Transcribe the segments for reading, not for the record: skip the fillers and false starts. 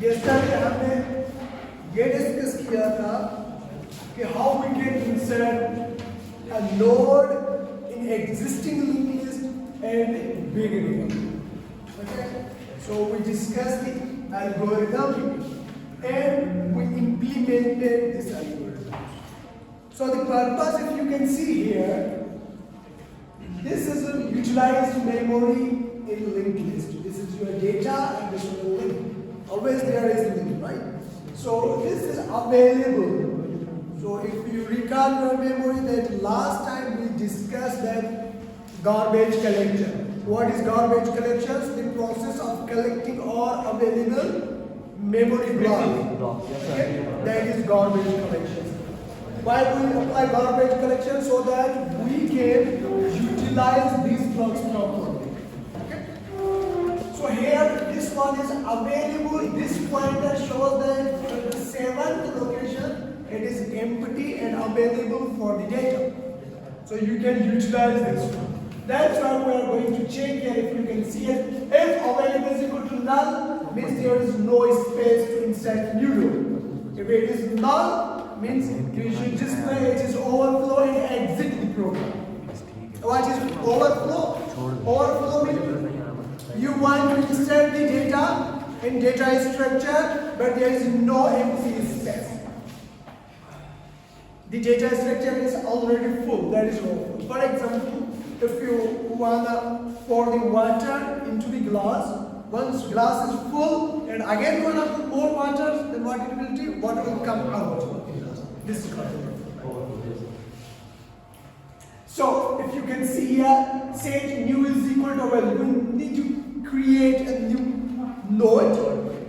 yesterday हमने ये discuss किया था कि how we can insert a node in existing linked list and beginning. Okay, so we discussed the algorithm and we implemented this algorithm. So the purpose, if you can see here, this is a utilized memory in linked list. This is your data and this is your link. Always there is link, right? So this is available. So if you recall your memory that last time we discussed that garbage collection. What is garbage collection? The process of collecting all available memory blocks. Okay? That is garbage collection. Why do we apply garbage collection? So that we can utilize these blocks properly. Okay? So here this one is available. This pointer shows that at the 7th location it is empty and available for the data. So you can utilize this one. That's why we are going to check here if you can see it. If available is equal to null, means there is no space to insert new node. If it is null, means you should display it is overflow and exit the program. What is overflow? Overflow means you want to insert the data in data structure, but there is no empty space. The data structure is already full, that is overflow. For example, if you want to pour the water into the glass, once glass is full and again you want to put more water, then what it will do? Water will come out. This is correct. So if you can see here, say new is equal to, well, we need to create a new node.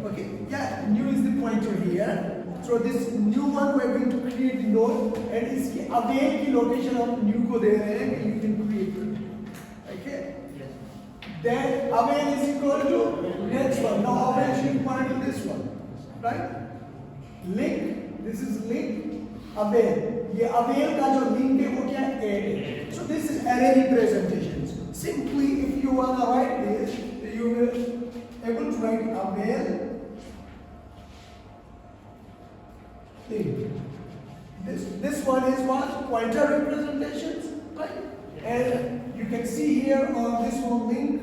Okay, yeah, new is the pointer here. So this new one we are going to create the node and इसकी away की location हम new को दे रहे हैं कि you can create it. Okay. Then away is equal to next one. Now away should point to this one, right? Link. This is link. Away. ये away का जो link है वो क्या है? Array. So this is array representations. Simply, if you wanna write this, you will able to write away. This one is what? Pointer representations, right? And you can see here on this one link.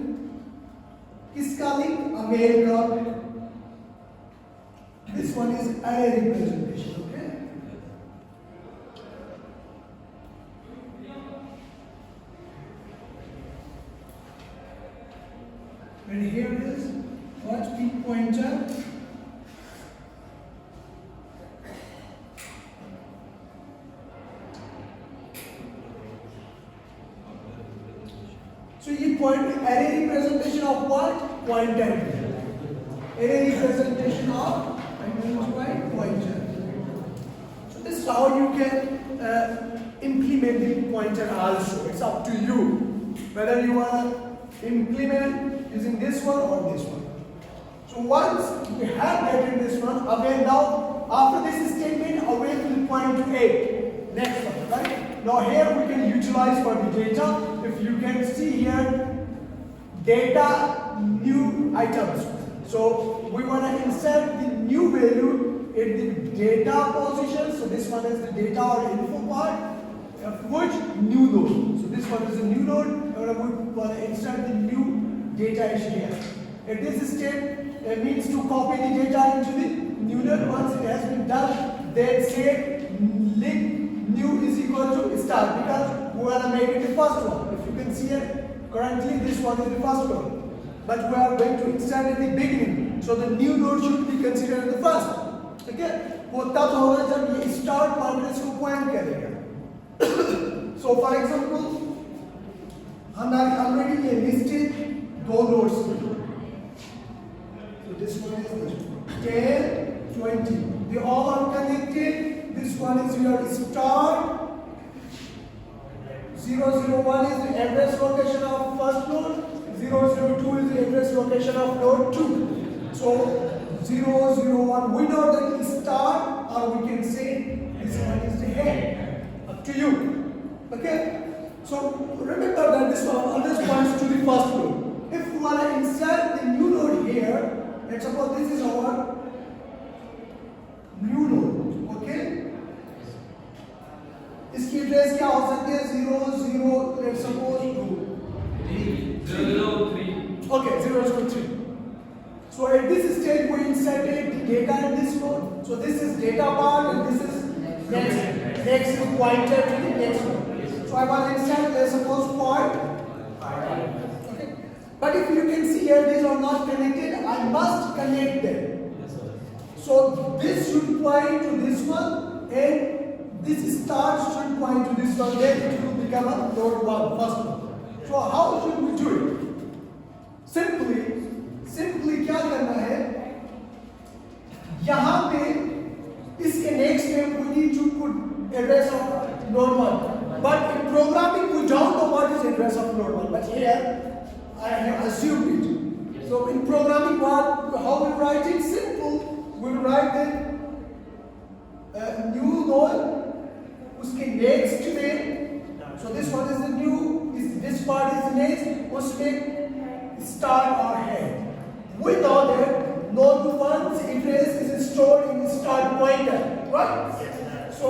Kiska link? America. This one is array representation, okay? And here it is what? P pointer. So you point array representation of what? Pointer. Array representation of pointer. So this is how you can implement the pointer also. It's up to you whether you want to implement using this one or this one. So once we have gotten this one, away now after this statement, away will point to 8. Next one, right? Now here we can utilize for the data. If you can see here, data new items. So we want to insert the new value in the data position. So this one is the data or info part of which new node. So this one is a new node. And we want to insert the new data is here. If this step means to copy the data into the new node. Once it has been done, then say link new is equal to start because we want to make it the first one. If you can see it, currently this one is the first one. But we are going to insert in the beginning. So the new node should be considered the first. Okay? वो तब होगा जब ये start pointers को point करेगा. So for example, हमने already listed दो nodes. So this one is 10, 20. They all are connected. This one is your start. 001 is the address location of first node. 002 is the address location of node 2. So 001, we know that is start, or we can say this one is the head. Up to you. Okay? So remember that this one always points to the first node. If we want to insert the new node here, let's suppose this is our इसकी trace क्या हो सकती है 0 0 let's suppose 2 003. okay 003. So at this stage we inserted the data in this node. So this is data part and this is next is pointer to the next node. So I want to insert let's suppose point. Okay. But if you can see here these are not connected, I must connect them. So this should point to this one and this start should point to this one. Then it will become a node 1 first one. So how should we do it? Simply क्या करना है, यहाँ पे इसके next में we need to put address of node 1. But in programming we don't know what is address of node 1. But here I have assumed it. So in programming how we write it? Simple. We write the new node, उसके next में. So this one is the new. This part is the next. उसमें start or head. We know that node 1's address is stored in start pointer, right? So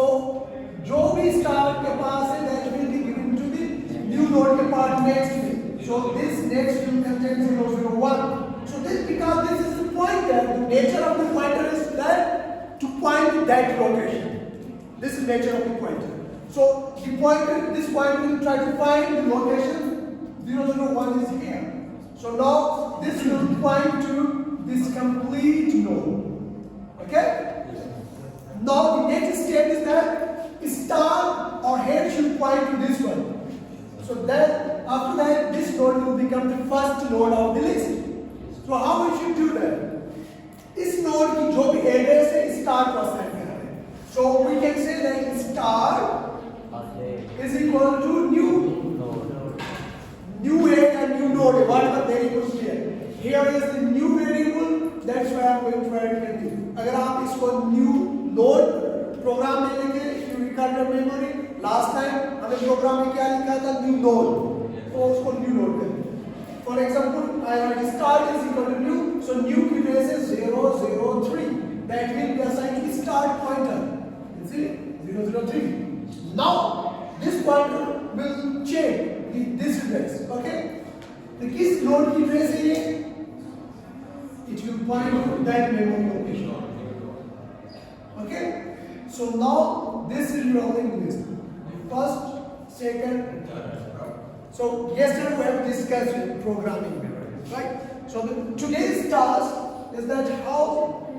जो भी start के पास है that will be given to the new node के part next में. So this next will contain 001. So this because this is the pointer, the nature of the pointer is that to point to that location. This is nature of the pointer. So the pointer, this pointer will try to find the location 001 is here. So now this will point to this complete node. Okay? Now the next step is that star or head should point to this one. So then after that this node will become the first node of the list. So how we should do that? इस node की जो भी address है star को assign करना है. So we can say that star is equal to new head and new node, whatever variables here. Here is the new variable, that's why I'm going to add it. अगर आप इसको new node program में लिखे, if you recall your memory, last time हमने program में क्या लिखा था new node, तो उसको new node करें. For example, I write start is equal to new, so new की trace is 003. That will be assigned to the start pointer. You see 003. Now this pointer will change. This address, okay? The किस node की address है ये? It will point to that memory location. Okay? So now this is your link list. First, second, and third. So yesterday we have discussed programming, right? So today's task is that how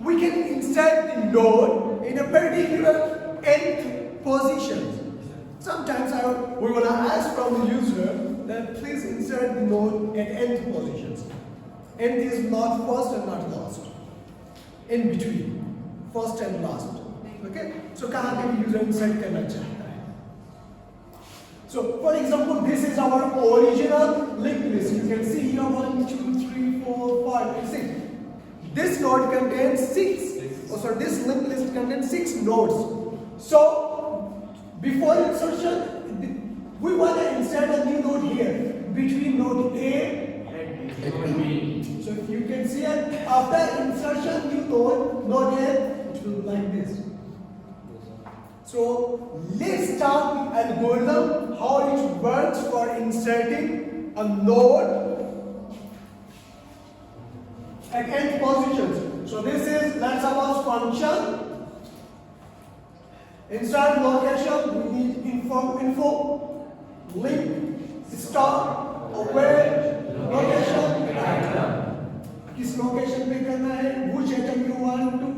we can insert the node in a particular nth position. Sometimes we will ask from the user that please insert the node at nth positions. Nth is not first and not last. In between, first and last. Okay? So कहाँ पे भी user insert करना चाहता है. So for example, this is our original linked list. You can see here 1, 2, 3, 4, 5, 6. This node contains 6. Oh, sorry, this linked list contains 6 nodes. So before insertion, we want to insert a new node here between node A and B. So if you can see it, after insertion new node A, it will be like this. So let's start the algorithm how it works for inserting a node at nth positions. So this is, let's suppose, function. Insert location, we need info, link, star, where, location, item. किस location पे करना है? Which item you want to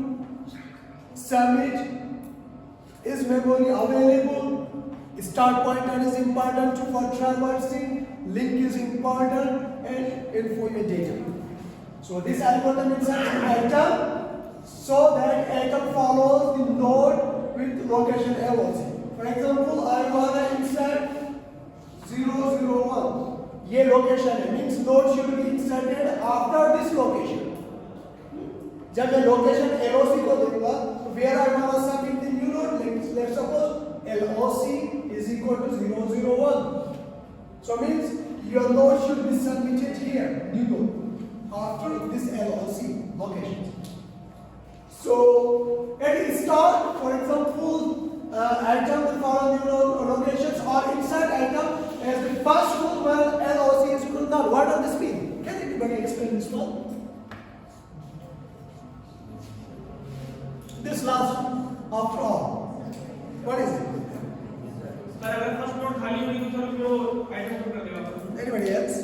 submit? Is memory available? Start pointer is important for traversing. Link is important, and info your data. So this algorithm inserts an item so that item follows the node with location LOC. For example, I want to insert 001. ये location है, means node should be inserted after this location. जब मैं location LOC को दूंगा, तो where I want to submit the new node, let's suppose LOC is equal to 001. So means your node should be submitted here, new node, after this LOC location. So at the start, for example, item will follow new locations, or insert item as the first rule when LOC is equal to null. What does this mean? Can anybody explain this one? This last after all, what is it? Sir अगर first note खाली होगी तो फिर वो item को कर देगा. Anybody else?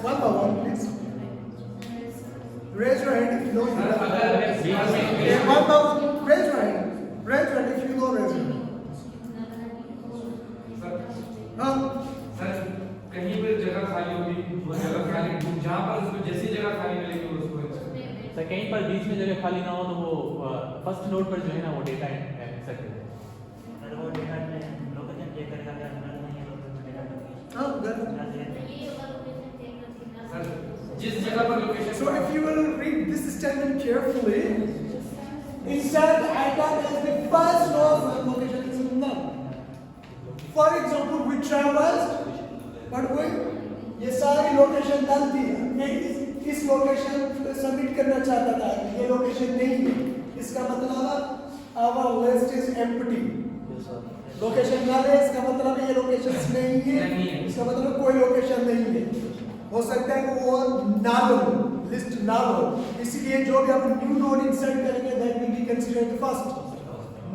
One by one, please. Raise your hand if you know. One by one, raise your hand. Raise your hand if you know. Raise your hand. हाँ. सर कहीं पर जगह खाली होगी, वो जगह खाली जहाँ पर उसको जैसी जगह खाली मिलेगी उसको. सर कहीं पर बीच में जगह खाली ना हो तो वो फर्स्ट नोड पर जो है ना वो डेटा इंसर्ट कर देगा. सर वो डेटा में लोकेशन चेक करेगा क्या नल नहीं है लोकेशन डेटा. हाँ, good. सर जिस जगह पर location. So if you will read this statement carefully, insert item as the first node when location is null. For example, we traversed, but we ये सारी लोकेशन डाल दी. मैं इस लोकेशन पे सबमिट करना चाहता था, ये लोकेशन नहीं है. इसका मतलब our list is empty. Location ना है, इसका मतलब ये लोकेशन नहीं है. इसका मतलब कोई लोकेशन नहीं है. हो सकता है कि वो null हो, लिस्ट null हो. इसलिए जो भी आप न्यू नोड इंसर्ट करेंगे, that will be considered the first.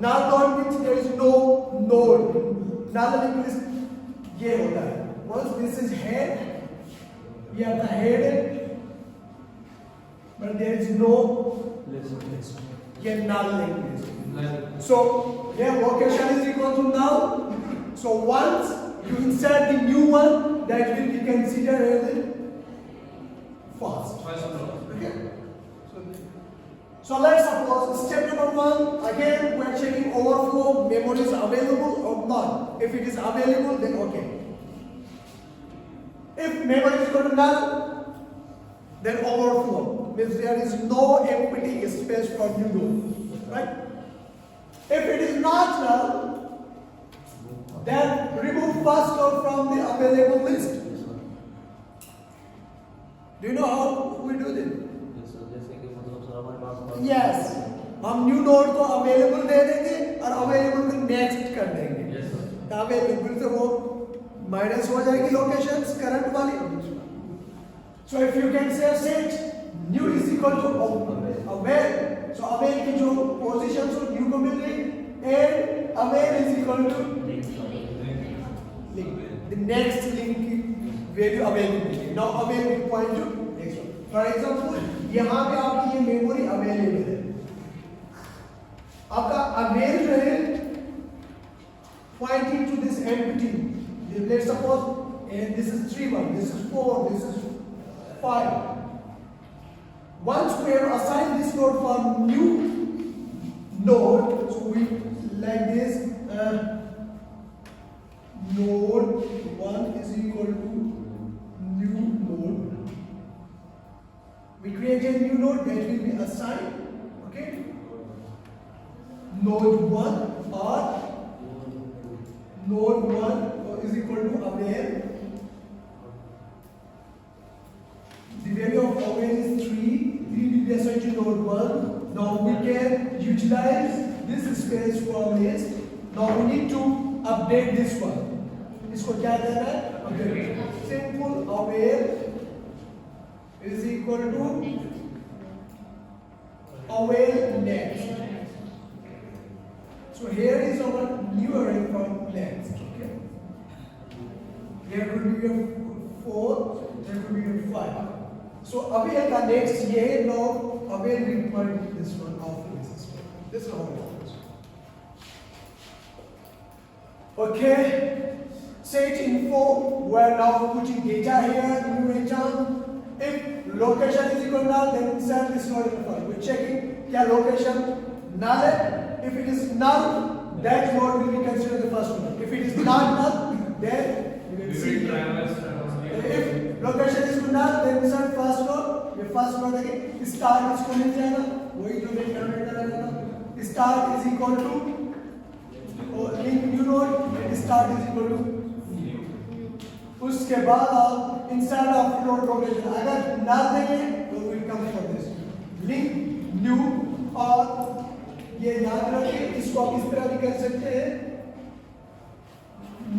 Null node means there is no node. Null list ये होता है. Once this is head, we have the head. But there is no list. Here null list. So here location is equal to null. So once you insert the new one, that will be considered as the first. Okay. So let's suppose step number one. Again, we are checking overflow. Memory is available or not. If it is available, then okay. If memory is equal to null, then overflow means there is no empty space for new node, right? If it is not null, then remove first node from the available list. Do you know how we do this? Yes, हम new node को available दे देंगे और available में next कर देंगे. Available से वो minus हो जाएगी locations current वाली. So if you can say set new is equal to avail, so avail की जो positions हो new को मिल गई, and avail is equal to link. The next link की value avail मिलेगी. Now avail will point to next one. For example, यहाँ पे आपकी ये memory available है. आपका avail जो है pointing to this empty. Let's suppose this is 3-1, this is 4, this is 5. Once we have assigned this node for new node, so we like this node 1 is equal to new node. We create a new node that will be assigned, okay? Node 1 or node 1 is equal to avail. The value of avail is 3. 3 will be assigned to node 1. Now we can utilize this space from list. Now we need to update this one. इसको क्या देना है? Update. Simple avail is equal to avail next. So here is our new array from next. Okay. Here could be a 4. There could be a 5. So avail का next ये now avail will point this one after this. This is how it works. Okay. Set info. We are now putting data here. New data. If location is equal to null, then insert this node in the file. We're checking क्या location null है. If it is null, that node will be considered the first node. If it is not null, then you can see. If location is null, then insert first node. ये first node again. Start इसको मिल जाएगा. वही जो मैं comment कर रहा था. Start is equal to link new node and start is equal to new. उसके बाद आप insert of node location. अगर null देंगे, तो will come for this. Link new or ये याद रखिए, इसको आप इस तरह भी कह सकते हैं,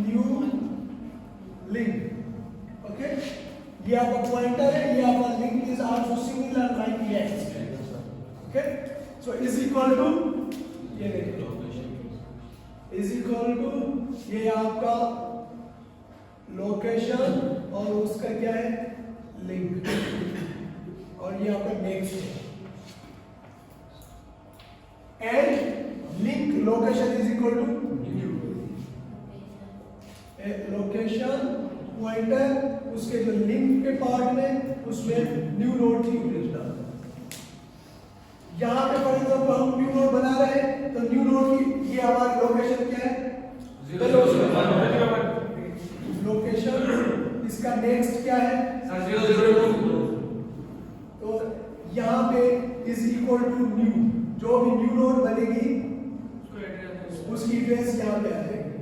न्यू लिंक। ओके, ये आपका पॉइंटर है, ये आपका link is also similar like next. Okay, so is equal to, ये देखिए इज इक्वल टू ये आपका लोकेशन और उसका क्या है लिंक, और ये आपका नेक्स्ट है। And link location is equal to location pointer, उसके जो लिंक के पार्ट में उसमें न्यू नोड थी ओरिजिनल। यहां पे फॉर एग्जांपल हम न्यू नोड बना रहे हैं, तो न्यू नोड की ये हमारी लोकेशन क्या है, लोकेशन, इसका नेक्स्ट क्या है 002। तो यहाँ पे इज इक्वल टू न्यू, जो भी न्यू नोड बनेगी उसकी एड्रेस यहाँ पे आ जाएगी।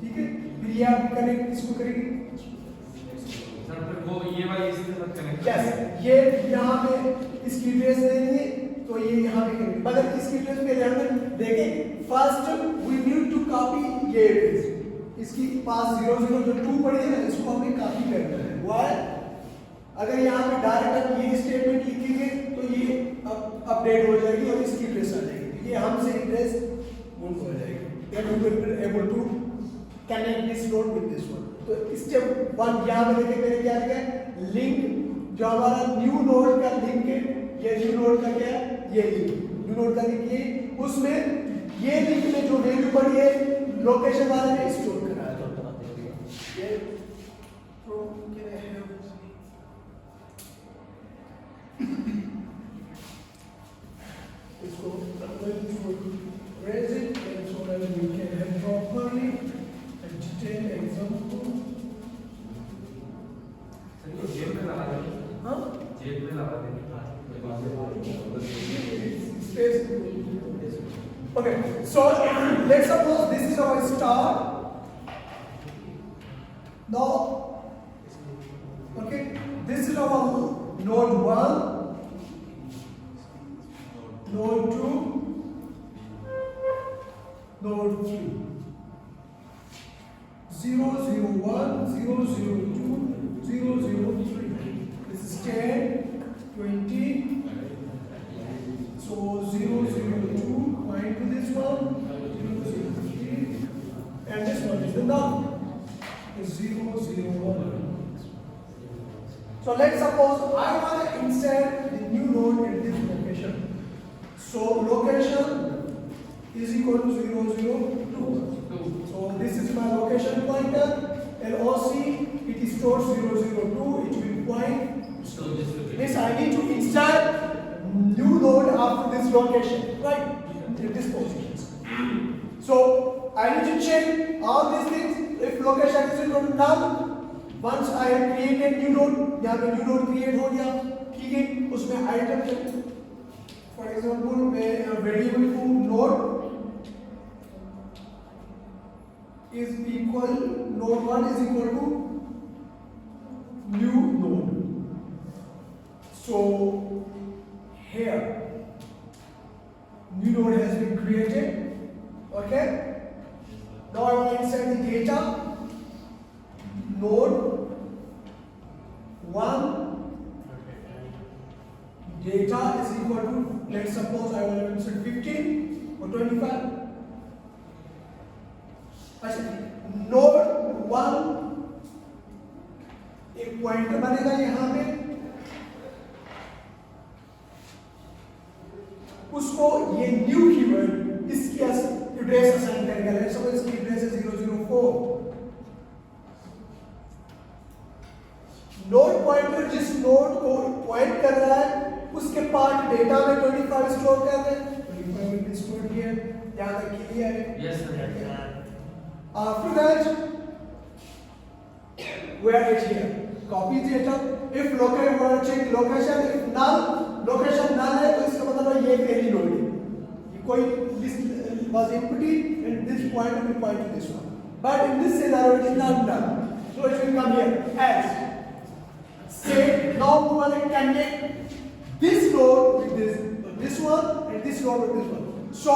ठीक है, फिर ये आप कनेक्ट इसको करेंगे, सर फिर वो ये वाली इसके साथ कनेक्ट यस, ये यहाँ पे इसकी एड्रेस देंगे, तो ये यहाँ पे करेंगे, मगर इसकी एड्रेस पे हमें देखें, first we need to copy ये एड्रेस, इसकी पास 00 जो 2 पड़ी है ना, इसको हमें कॉपी करना है। व्हाई, अगर यहाँ पे डायरेक्ट ये स्टेटमेंट लिखेंगे तो ये अपडेट हो जाएगी और इसकी एड्रेस आ जाएगी, ये हमसे एड्रेस मूव हो जाएगी, then we will be able to connect this node with this one। तो स्टेप 1 यहाँ पे देखिए मैंने क्या लिखा है, लिंक, जो हमारा न्यू नोड का लिंक है, ये न्यू नोड का क्या है, ये लिंक, न्यू नोड का लिंक ये, उसमें ये लिंक में जो वैल्यू पड़ी है लोकेशन वाले ने स्टोर करा है। ये from can I have इसको raise it and so that we can have properly a detailed example। Sir ये जेब में लगा देंगे, हाँ, जेब में लगा देंगे। space। Okay, so let's suppose this is our star। Now, okay, this is our node 1, node 2, node 3, 0, 0, 1, 0, 0, 2, 0, 0, 3. This is 10, 20. So 0, 0, 2, point to this one, 0, 0, 3, and this one is the null, 0, 0, 1. So let's suppose I want to insert the new node at this location. So location is equal to 0, 0, 2. So this is my location pointer, LOC, it stores 0, 0, 2, it will point. Yes, I need to insert new node after this location, right? In this position. So I need to check all these things. If location is equal to null, once I have created new node, यहाँ पे new node create हो गया, ठीक है? उसमें item, for example, मैं variable को node is equal, node 1 is equal to new node. So here new node has been created. Okay, now I want to insert the data. Node 1 data is equal to, let's suppose I want to insert 15 or 25. Node 1 एक pointer बनेगा यहाँ पे, उसको ये new keyword इसकी address assign करेगा। Let's suppose इसकी address है 004। नोड पॉइंटर जिस नोड को पॉइंट कर रहा है उसके पार्ट डेटा में 25 स्टोर कर रहे हैं, 25 will be stored here, यहाँ तक क्लियर है? Yes sir। After that where it here copy data, if location where check location, if null location null है तो इसका मतलब है ये पहली नोड है, ये कोई this was empty and this point will point to this one, but in this scenario it is not null, so it will come here as say now we want to connect this node with this one and this node with this one, So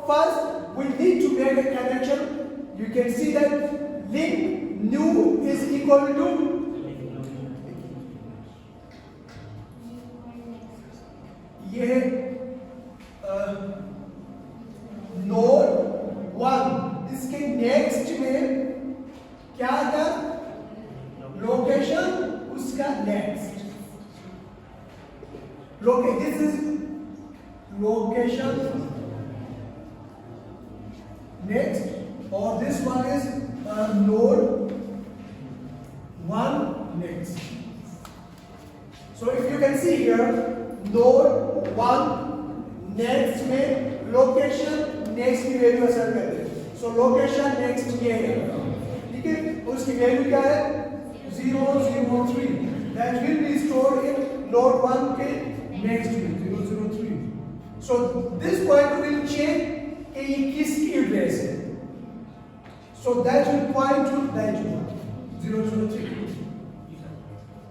first we need to make a connection. You can see that link new is equal to ये node 1 इसके next में क्या था location उसका next this is location next और this one is node 1 next. So if you can see here node 1 next में location next की value assign करते हैं. So location next ये है, ठीक है. उसकी वैल्यू क्या है 003. That will be stored in node 1 के next में 003. So this point will check कि ये किसकी एड्रेस है. So that will point to that one 003.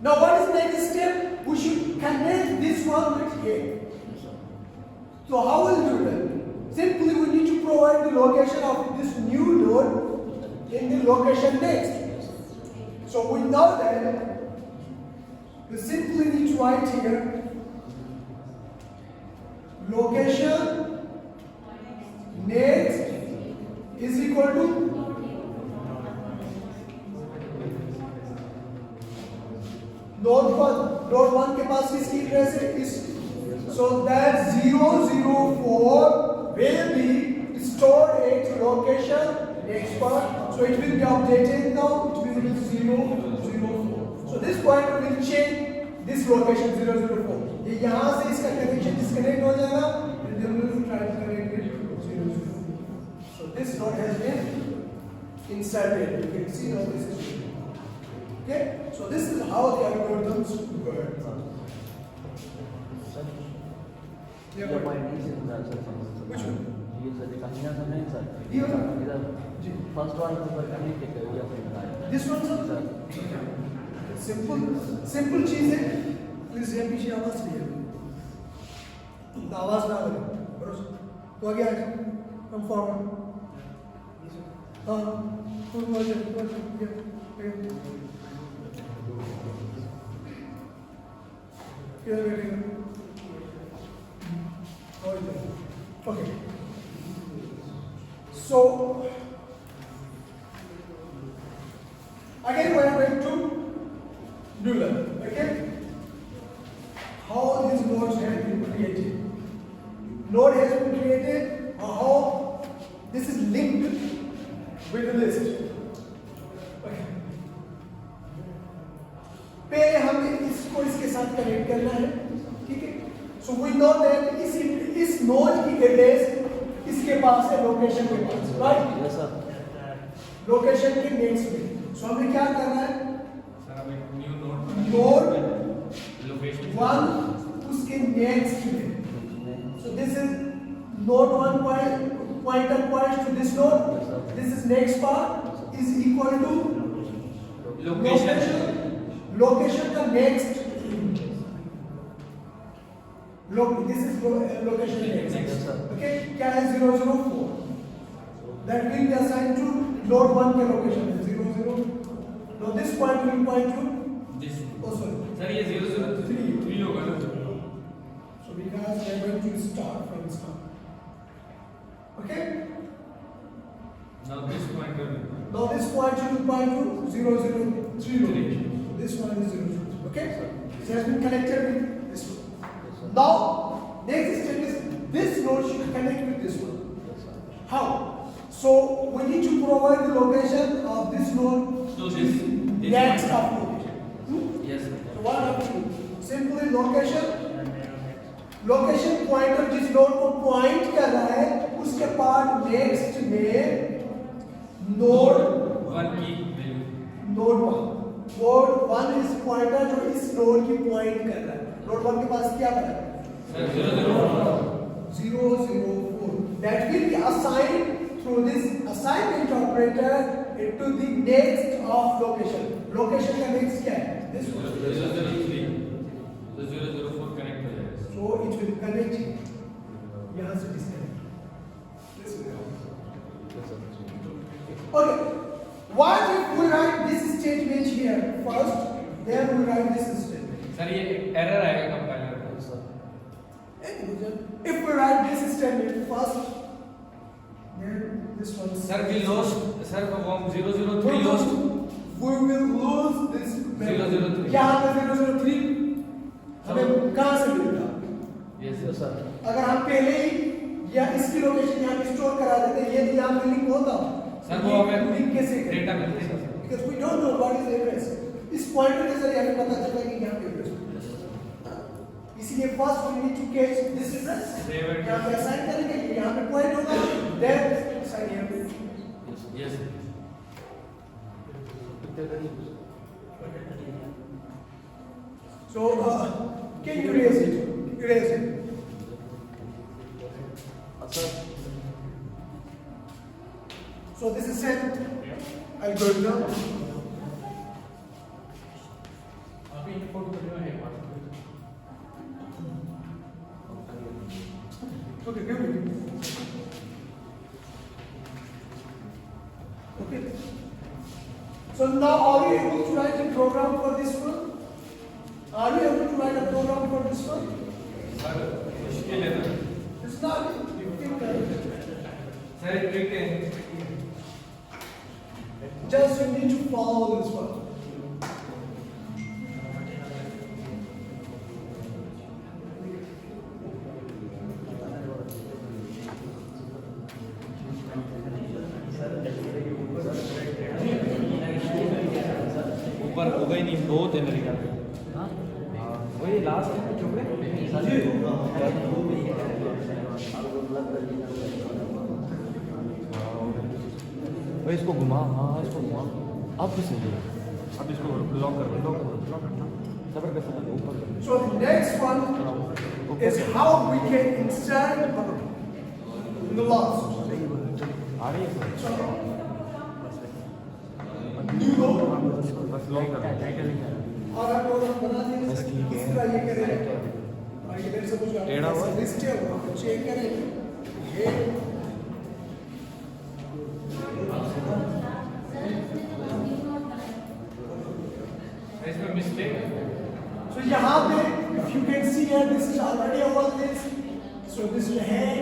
Now what is the next step? We should connect this one with A. So how will we do that? Simply we need to provide the location of this new node in the location next. So we know that we simply need to write here location next is equal to node 1 के पास किसकी address है इस. So that 004 will be stored at location next part. So it will be updated now. It will be 004. So this point will change this location 004. ये यहाँ से इसका connection disconnect हो जाएगा. And then we will try to connect it 004. So this node has been inserted. You can see now this is. Okay, so this is how the algorithms work. Yeah, point is in that, sir. Which one? Yes, sir. The combination name, sir. Here. The first one is for connected. Yeah, This one, sir? Simple चीज है. Please ये पीछे आवाज नहीं है. आवाज ना करें. बरोबर. तो आगे आ जाओ. Come forward. हाँ. Come forward. Yeah. Okay. So again we are going to do that. Okay. How these nodes have been created. Node has been created. How this is linked with the list. Okay. पहले हमें इसको इसके साथ connect करना है, ठीक है. So we know that इस नोड की एड्रेस इसके पास है लोकेशन के पास, राइट. yes, sir. लोकेशन के नेक्स्ट में. सो हमें क्या करना है सर अब एक न्यू नोड लोकेशन 1 उसके नेक्स्ट में. So this is node 1 pointer points to this node. This is next part is equal to location का next. This is location next. Yes, sir. Okay, क्या है 004. That will be assigned to node 1 के location है 00. Now this point will point to this. oh sorry. Sir ये 003 होगा ना. So because we are going to start from this one. Okay. Now this pointer. Now this point will point to 003 location. So this one is 003. Okay. It has been connected with this one. Now next step is this node should connect with this one. How? So we need to provide the location of this node. So this Next of location. yes sir. So what have to do? Simply location pointer जिस node को point कर रहा है उसके बाद next में node 1 की value. Node 1 इस पॉइंटर जो इस नोड की पॉइंट कर रहा है. नोड 1 के पास क्या पड़ा है sir 004. 004. That will be assigned through this assignment operator to the next of location. Location का next क्या है? This one. 003. तो 004 कनेक्ट हो जाएगा. So it will connect यहाँ से disconnect. write this statement? Sir ये एरर आएगा कंपाइलर को sir If we write this statement first, then this one. Sir we lost sir वो 003 lost We will lose this. 003 यहाँ पे 003 हमें कहाँ से मिलेगा? यस यस सर अगर हम पहले ही या इसकी लोकेशन यहाँ पे स्टोर करा देते, ये यहाँ पे लिंक होता। सर वो हमें लिंक कैसे करें? डेटा मिलता है Because we don't know what is the address. इस पॉइंटर के जरिए हमें पता चलता है कि यहाँ पे एड्रेस। इसीलिए first we need to catch this address. यहाँ पे असाइन करेंगे, यहाँ पे पॉइंट होगा, then असाइन यहाँ पे। Yes So can you erase it? Erase it. Sir So this is set algorithm. अभी फोटो वीडियो है Okay, give me. Okay. So now are we able to write a program for this one? Are we able to write a program for this one? Sir मुश्किल है ना It's not difficult. Sir trick है Just you need to follow this one. ऊपर हो गई नहीं बहुत है मेरे ख्याल में वही लास्ट में चुपड़े भाई इसको घुमा हाँ इसको घुमा अब किस अब इसको ब्लॉक कर जबरदस्त ऊपर So the next one is how we can insert in the last. आ रही है New row. बस लॉक कर और आप प्रोग्राम बना देंगे बस ठीक है। इस तरह ये करेंगे और ये मेरे से कुछ टेढ़ा हुआ है? लिस्ट है वो चेक करेंगे ये इसमें मिस्टेक so यहाँ पे if you can see here this is already our list so this is the head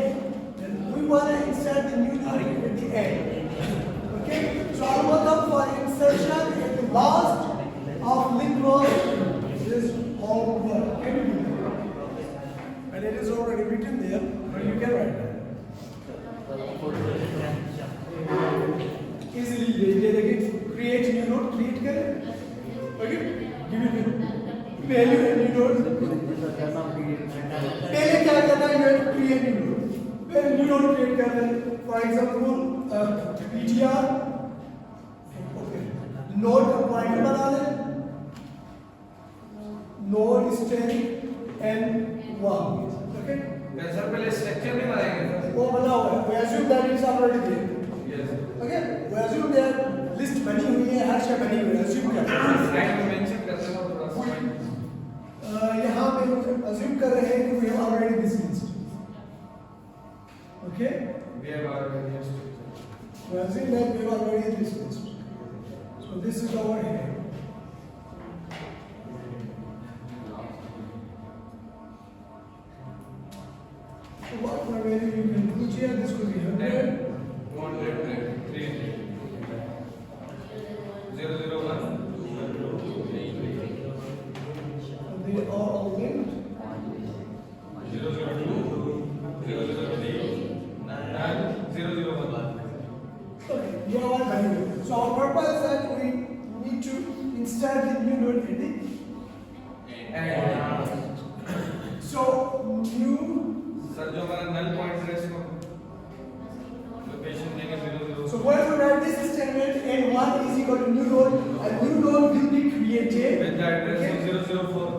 and we want to insert the new link at the end okay so our method for insertion at the last of link row is all over can you do that and it is already written there but you can write that easily ये देखिए create new node create करें okay give it value and new node पहले क्या करना है you have to create new node फिर new node create करना है for example ptr okay node का पॉइंटर बना लें node string n1 okay sir पहले स्ट्रक्चर नहीं बनाएंगे वो बना हुआ है we assume that it's already there yes okay we assume that list बनी हुई है हर शय बनी हुई है assume करते हैं स्लाइड में मेंशन करते हैं थोड़ा सा यहाँ पे assume कर रहे हैं कि we have already this list okay we have already used we assume that we have already this list so this is our head so what value you can put here this could be 100 200 300 001 they are all linked 002 003 and 001 okay you have all value so our purpose is that we need to insert the new node in the and so new sir जो हमारा null point है इसको location देंगे 001 so when we write this statement n1 is equal to new node a new node will be created with the address of 004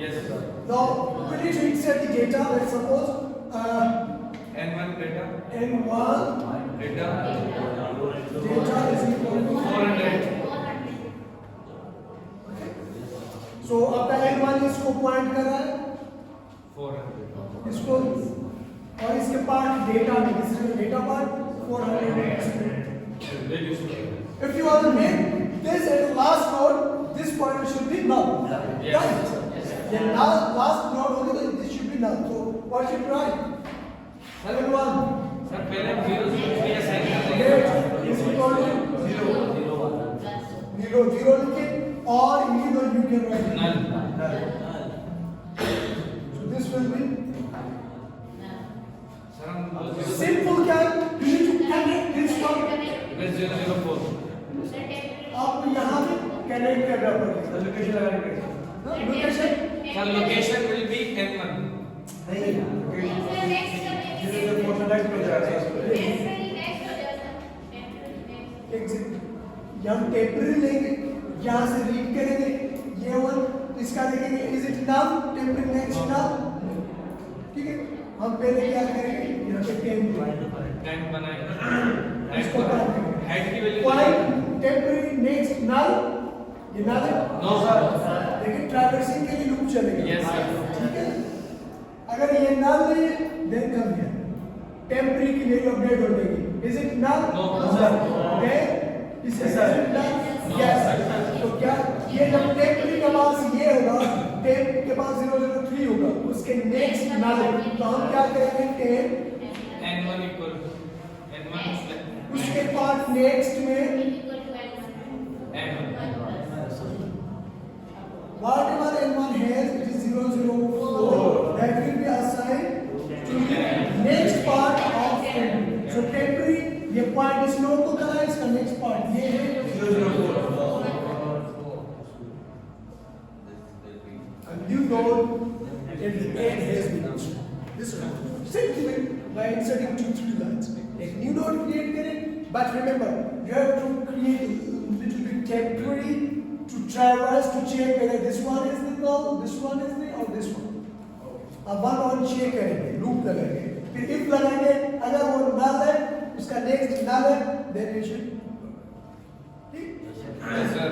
yes sir now we need to insert the data let's suppose n1 data n1 data data is equal to 400 so आपका n1 इसको point कर रहा है 400 इसको और इसके part data में इसमें data part 400 reduce If you want to make this at the last node, this point should be null. Yes. Right? The last node only, this should be null. So what should you write? 7 1. Sir पहले हम 0 0 assign करते हैं Is equal to 0 0 लिखे और you can write null so this will be sir हम simple क्या है? You need to connect this one. 0 0 4 आपको यहाँ पे connect करना पड़ेगा. Location लगाने के लिए. Location sir location will be n1 नहीं. हम टेम्पररी लेंगे, यहाँ से रीड करेंगे ये वन, इसका देखेंगे is it null, temporary next null. ठीक है, हम पहले क्या करेंगे यहाँ पे टेम्पररी टैग बनाएंगे इसको हेड की वैल्यू पॉइंट टेम्पररी नेक्स्ट नल. ये नल है? नो सर लेकिन ट्रैवर्सिंग के लिए लूप चलेगा. यस सर ठीक है, अगर ये नल नहीं है देन कम हियर टेम्पररी की वैल्यू अपडेट हो जाएगी. Is it null? No then इस यस. तो क्या ये जब टेम्पररी के पास ये होगा, टेप के पास 003 होगा, उसके नेक्स्ट नल है, तो हम क्या करेंगे टेप n1 इक्वल n1 उसके पास नेक्स्ट में n1 whatever n1 has it is 004 that will be assigned to the next part of temporary. So temporary ये पॉइंट इस नोड को करा, इसका नेक्स्ट पॉइंट ये है 004. A new node at the end has been installed. This one simply by inserting 2-3 lines. A new node create करें, but remember you have to create a little bit temporary to traverse to check whether this one is the null, this one is the or this one. अब one on check करेंगे, loop लगाएंगे, फिर if लगाएंगे, अगर वो null है, उसका next null है, then we should. ठीक? यस सर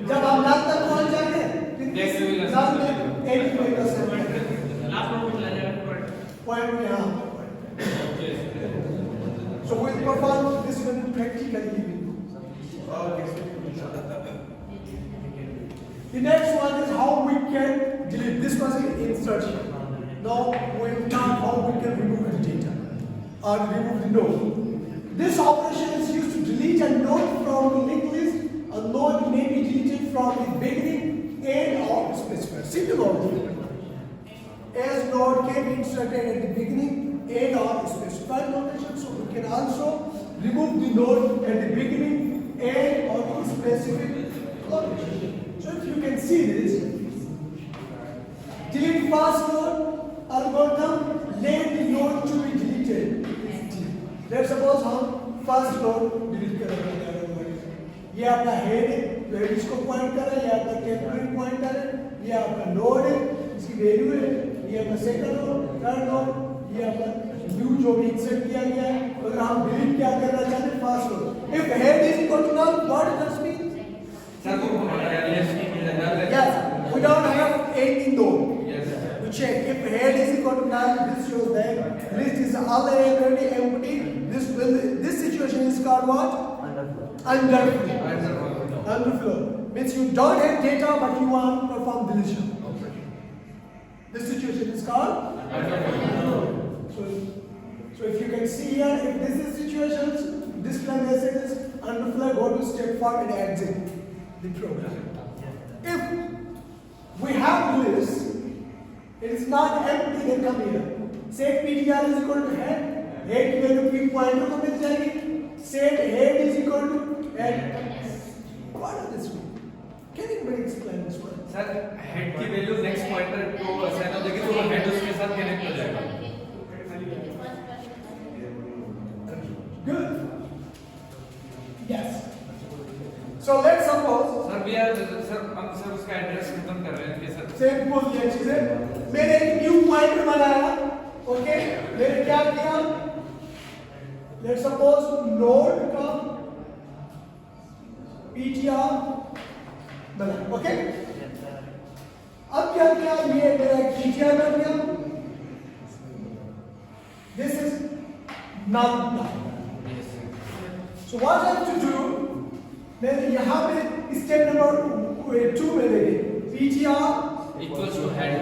जब हम null तक पहुंच जाएंगे, फिर Next we will null में एंड होएगा सर. लास्ट नोट में चला जाएगा Point में यहाँ पर. So we'll perform this one practically. The next one is how we can delete. This was an insertion. Now we'll learn how we can remove the data or remove the node. This operation is used to delete a node from the linked list. A node may be deleted from the beginning and or specifier. Simple logic. As node can be inserted at the beginning and or specified location, so we can also remove the node at the beginning and or the specific location. So if you can see this, delete fast node algorithm, let the node to be deleted. Let's suppose हम fast node delete करेंगे. ये आपका head है, तो head इसको point कर रहा है, ये आपका temporary pointer है, ये आपका node है, इसकी value है, ये आपका second node, third node, ये आपका new जो भी insert किया गया है. अगर हम delete क्या करना चाहते हैं fast node. If head is equal to null, what does it mean? Yes, we don't have any node. Yes. We check if head is equal to null. This shows that list is already empty. This situation is called what? Underflow. Underflow means you don't have data but you want to perform deletion. This situation is called underflow. So if you can see here, if this is situations, this flag message is underflow. Go to step 5 and exit the program. If we have list, it is not empty, then come here. Set PTR is equal to head. Head की value p pointer को मिल जाएगी. Set head is equal to head. What does this mean? Can anybody explain this one? Sir head की value next pointer को assign हो जाएगी तो वो head उसके साथ कनेक्ट हो जाएगा. Good. Yes. So let's suppose sir we are sir हम सर उसका एड्रेस खत्म कर रहे हैं कि सर सिंपल ये चीज है. मैंने एक न्यू पॉइंटर बनाया. ओके, मैंने क्या किया? लेट्स सपोज नोड का ptr बना. ओके, अब क्या किया? ये मेरा ptr बन गया. This is null. So what I have to do? मैं यहाँ पे स्टेप नंबर 2 में देखें PTR इक्वल्स टू हेड।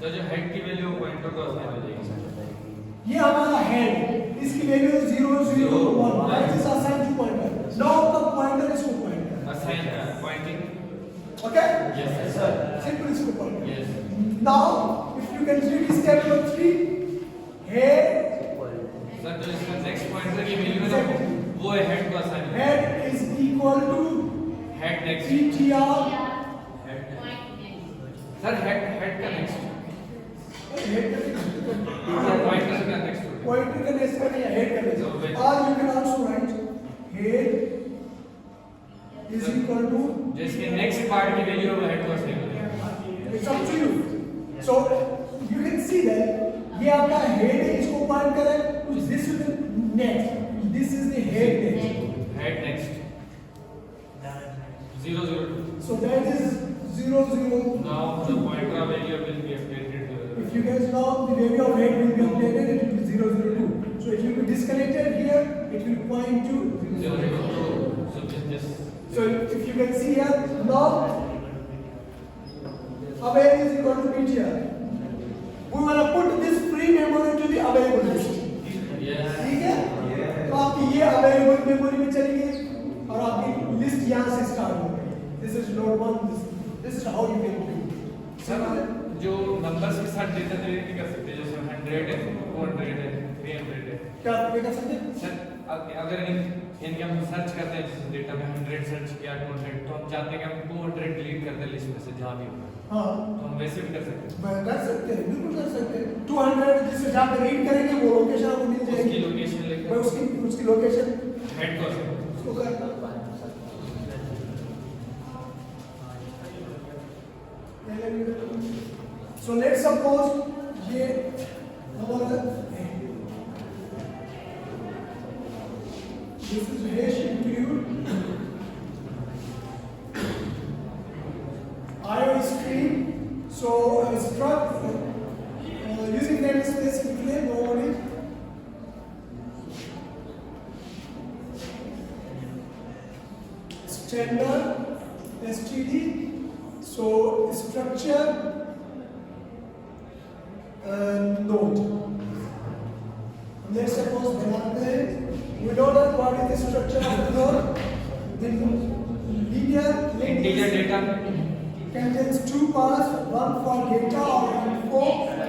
तो जो हेड की वैल्यू पॉइंटर को असाइन हो जाएगी। ये हमारा हेड, इसकी value 0 0 1 that is assigned to pointer. Now the pointer is to pointer. Assign pointing. Okay? Yes sir. Simple is to pointer. Yes. Now if you can read step number 3, head sir जो इसका next pointer की value है ना वो है head को assign. head is equal to head next. PTR sir head का next head pointer का नेक्स्ट pointer का next है या head का next, or you can also write head is equal to जिसके नेक्स्ट पार्ट की वैल्यू है वो हेड को असाइन हो जाएगी। it's up to you. So you can see that ये आपका head है, इसको पॉइंट करें तो this is the next, this is the head next, head next 0 0 2। so that is 0 0. Now the pointer value will be updated to If you guys know the value of head will be updated, it will be 0 0 2. So if you be disconnected here, it will point to 0 0 2। So just So if you can see here, now available is equal to PTR. We want to put this free memory to the available list. yes ठीक है? तो आपकी ये available memory में चली गई और आपकी लिस्ट यहाँ से स्टार्ट हो गई. This is note 1. This is how you can do. Sir जो नंबर्स के साथ डेटा जनरेट नहीं कर सकते जैसे 100 है 200 है 300 है क्या आप ये कर सकते हैं? सर अगर इनके हम सर्च करते हैं जैसे डेटा में 100 सर्च किया 200 तो हम चाहते हैं कि हम 200 डिलीट कर दें लिस्ट में से जहाँ भी हो हाँ, तो हम वैसे भी कर सकते हैं। कर सकते हैं, बिल्कुल कर सकते हैं. 200 जिससे जहाँ पे रीड करेंगे वो लोकेशन आपको मिल उसकी जाएगी. लोकेशन मैं लेकर उसकी लोकेशन हेड को असाइन उसको करना. So let's suppose ये हमारा this is hash include IO stream. So struct using that specifically known it standard STD. So structure node. Let's suppose we don't know what is the structure of the node. The linear integer data contains two paths, one for data or info,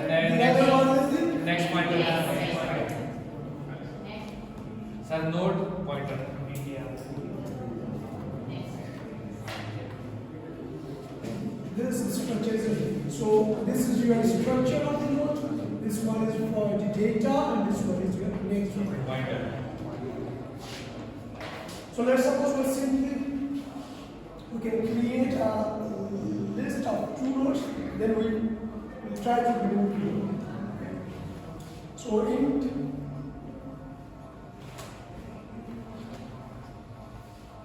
the other one is the next pointer sir node pointer this is structure. So this is your structure of the node. This one is for the data and this one is your next one. Pointer. So let's suppose we simply we can create a list of two nodes. Then we'll try to remove two. So int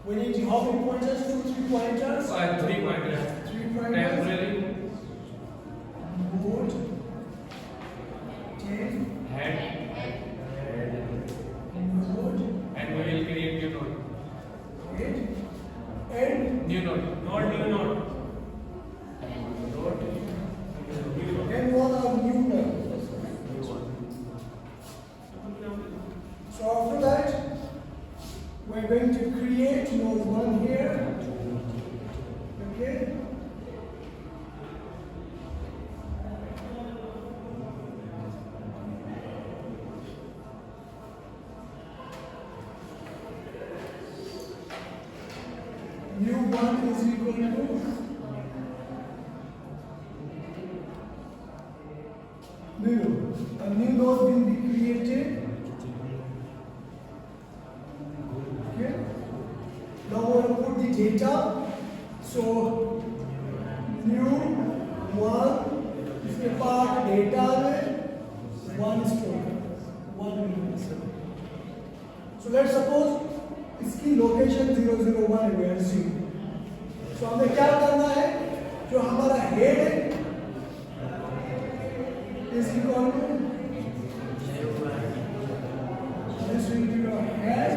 we need how many pointers? 2 3 pointers. 3 pointer 3 pointers. Temporary Node 10 head node and we will create new node 8 and new node new node then one of new node. So after that, we're going to create node 1 here. Okay. New 1 is equal to new node. A new node will be created. Okay. Now we will put the data. So new 1 इसके पास data में 1 store 1 will. So let's suppose इसकी location 001 है where सी. सो हमें क्या करना है, जो हमारा हेड है is equal to this will be your head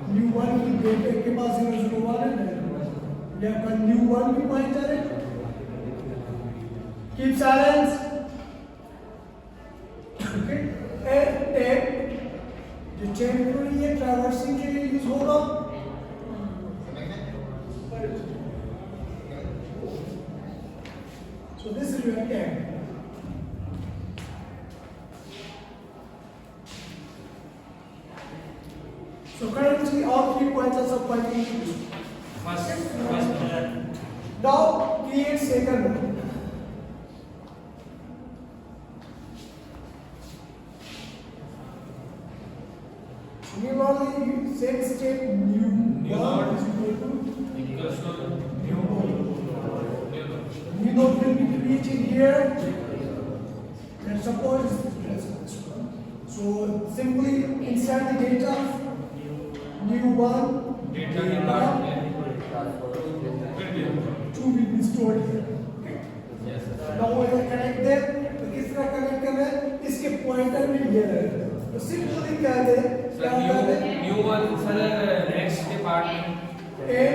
new We have got new one new pointer. Keep silence. Okay. And tab जो टेम्पररी है ट्रैवर्सिंग के लिए यूज होगा. So this is your tab. So currently all 3 pointers are pointing to this. first Now create second one. Similarly, same step new node is equal to equals to new node. new node will be created here. And suppose this one. So simply insert the data. New one Data के बाद में two will be stored here. Okay. yes sir. Now we will connect them. तो किस तरह connect करना है? इसके pointer में ये रहेगा. तो सिंपली क्या है? क्या है? न्यू वन सर नेक्स्ट के पार्ट में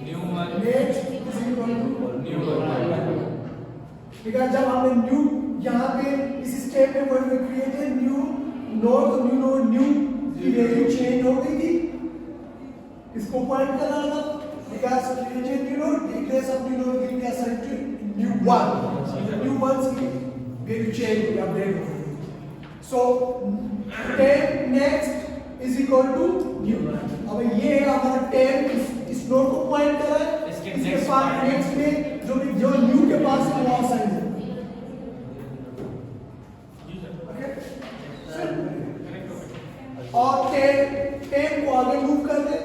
new one next is equal to new one because जब हमने न्यू यहाँ पे इस स्टेप में वर्ड में क्रिएटेड न्यू नोड न्यू की वैल्यू चेंज हो गई थी. इसको पॉइंट करना था because created new node declare of new node will be assigned to new one की वैल्यू चेंज हो अपडेट हो. So 10 next is equal to new. अब ये है हमारा 10 इस नोड को पॉइंट कर रहा है. इसके पास नेक्स्ट में जो न्यू के पास है वो असाइन है. और 10 को आगे मूव कर दे.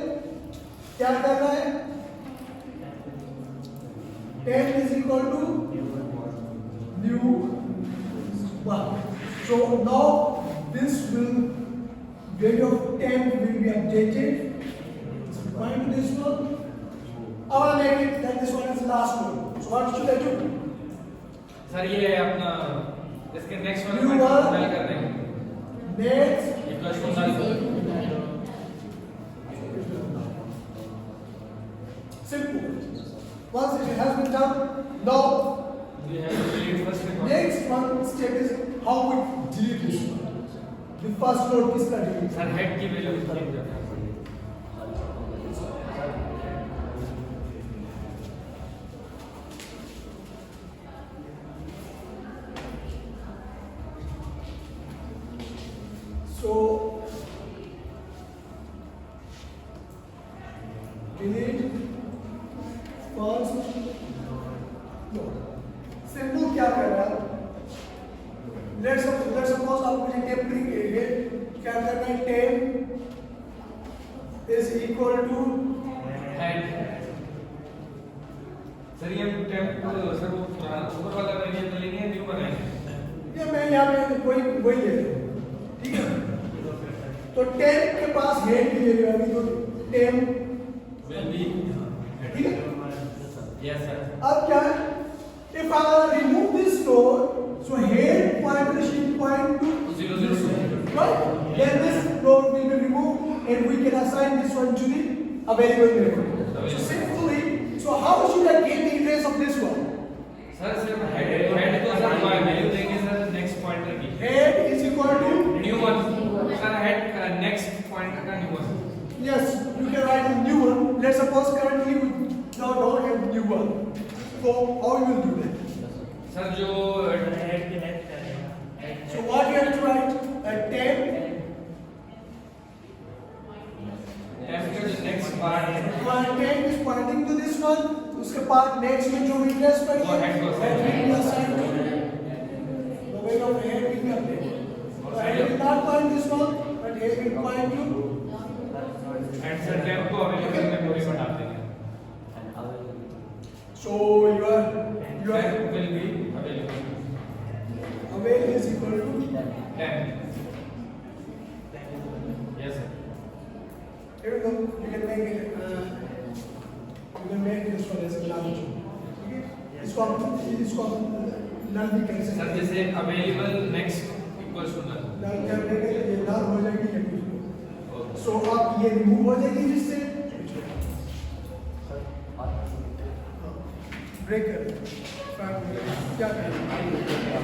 क्या करना है? 10 is equal to new 1. So now this value of 10 will be updated. Point to this one. I will make it that this one is the last one. So what should I do? Sir ये अपना इसके next one New में one. Null कर देंगे Next equals to null. simple. Once it has been done, now we have to delete first record. next one step is how we delete this one. The first node किसका delete? Sir head की value लिख देते हैं. So delete first node. Simple क्या कर रहा है? Let's suppose आप मुझे टेम्परिंग के लिए क्या करना है? 10 is equal to head. Sir ये टेम्प सर वो पुराना ऊपर वाला वेरिएबल लेंगे न्यू बनाएंगे. ये मैं यहाँ पे वही ले रहा हूँ. ठीक है. तो 10 के पास हेड भी ले रहा है. तो 10 will be ठीक है. yes sir. अब क्या है? If I remove this node, so head pointer should point to 0 0 0. right? Then this node will be removed and we can assign this one to the available memory. So simply, so how should I get the address of this one? Sir सिर्फ head को sir value देंगे sir next pointer की. Head is equal to new one sir head next pointer का new one. yes, you can write a new one. Let's suppose currently we now don't have new one. So how you will do that? Sir जो head के next करेगा. So what you have to write? A 10. Temp का जो next part है 10 is pointing to this one. उसके बाद next में जो address पर वो head को assign will be assigned to the value of head will be updated. So head will not point this one, but head will point to. And sir temp को available memory में डाल देंगे. So your temp will be available. avail is equal to 10. yes sir. here we go. You can make it. You can make this one as a large. Okay. इसको हम null भी कर सकते sir हैं. जैसे available next equals to null. null करने के लिए null हो जाएगी ये कुछ. So आप ये remove हो जाएगी जिससे ब्रेक कर क्या करें